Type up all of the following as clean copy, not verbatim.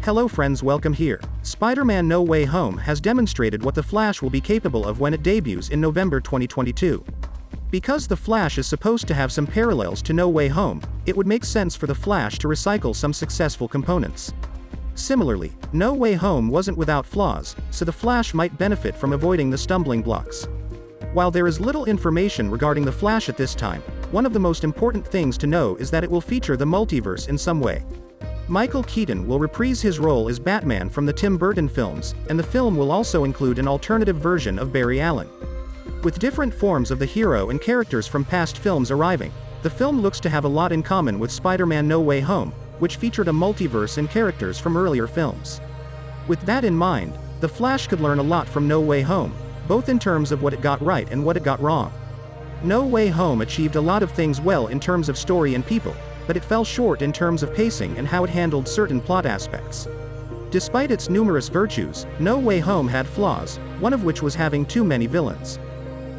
Hello friends, welcome here. Spider-Man No Way Home has demonstrated what the Flash will be capable of when it debuts in November 2022. Because the Flash is supposed to have some parallels to No Way Home, it would make sense for the Flash to recycle some successful components. Similarly, No Way Home wasn't without flaws, so the Flash might benefit from avoiding the stumbling blocks. While there is little information regarding the Flash at this time, one of the most important things to know is that it will feature the multiverse in some way. Michael Keaton will reprise his role as Batman from the Tim Burton films, and the film will also include an alternative version of Barry Allen. With different forms of the hero and characters from past films arriving, the film looks to have a lot in common with Spider-Man No Way Home, which featured a multiverse and characters from earlier films. With that in mind, the Flash could learn a lot from No Way Home, both in terms of what it got right and what it got wrong. No Way Home achieved a lot of things well in terms of story and people, but it fell short in terms of pacing and how it handled certain plot aspects. Despite its numerous virtues, No Way Home had flaws, one of which was having too many villains.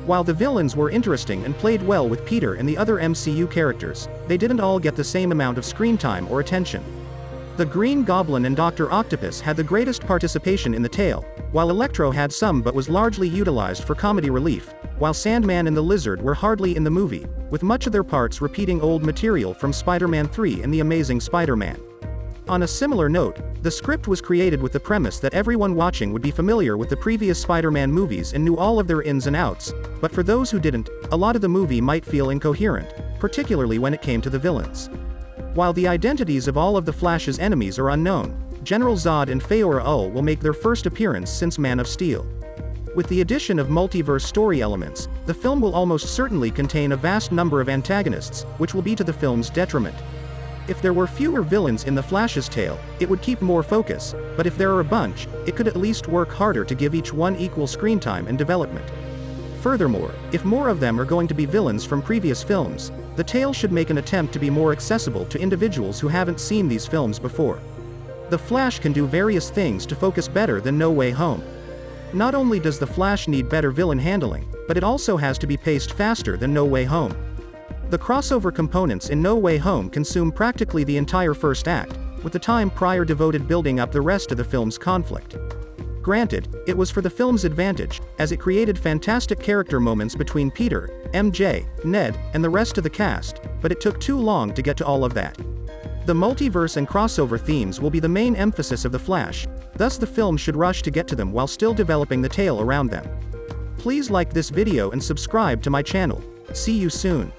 While the villains were interesting and played well with Peter and the other MCU characters, they didn't all get the same amount of screen time or attention. The Green Goblin and Dr. Octopus had the greatest participation in the tale, while Electro had some but was largely utilized for comedy relief, while Sandman and the Lizard were hardly in the movie, with much of their parts repeating old material from Spider-Man 3 and The Amazing Spider-Man. On a similar note, the script was created with the premise that everyone watching would be familiar with the previous Spider-Man movies and knew all of their ins and outs, but for those who didn't, a lot of the movie might feel incoherent, particularly when it came to the villains. While the identities of all of the Flash's enemies are unknown, General Zod and Faora Ul will make their first appearance since Man of Steel. With the addition of multiverse story elements, the film will almost certainly contain a vast number of antagonists, which will be to the film's detriment. If there were fewer villains in the Flash's tale, it would keep more focus, but if there are a bunch, it could at least work harder to give each one equal screen time and development. Furthermore, if more of them are going to be villains from previous films, the tale should make an attempt to be more accessible to individuals who haven't seen these films before. The Flash can do various things to focus better than No Way Home. Not only does the Flash need better villain handling, but it also has to be paced faster than No Way Home. The crossover components in No Way Home consume practically the entire first act, with the time prior devoted building up the rest of the film's conflict. Granted, it was for the film's advantage, as it created fantastic character moments between Peter, MJ, Ned, and the rest of the cast, but it took too long to get to all of that. The multiverse and crossover themes will be the main emphasis of The Flash, thus the film should rush to get to them while still developing the tale around them. Please like this video and subscribe to my channel. See you soon.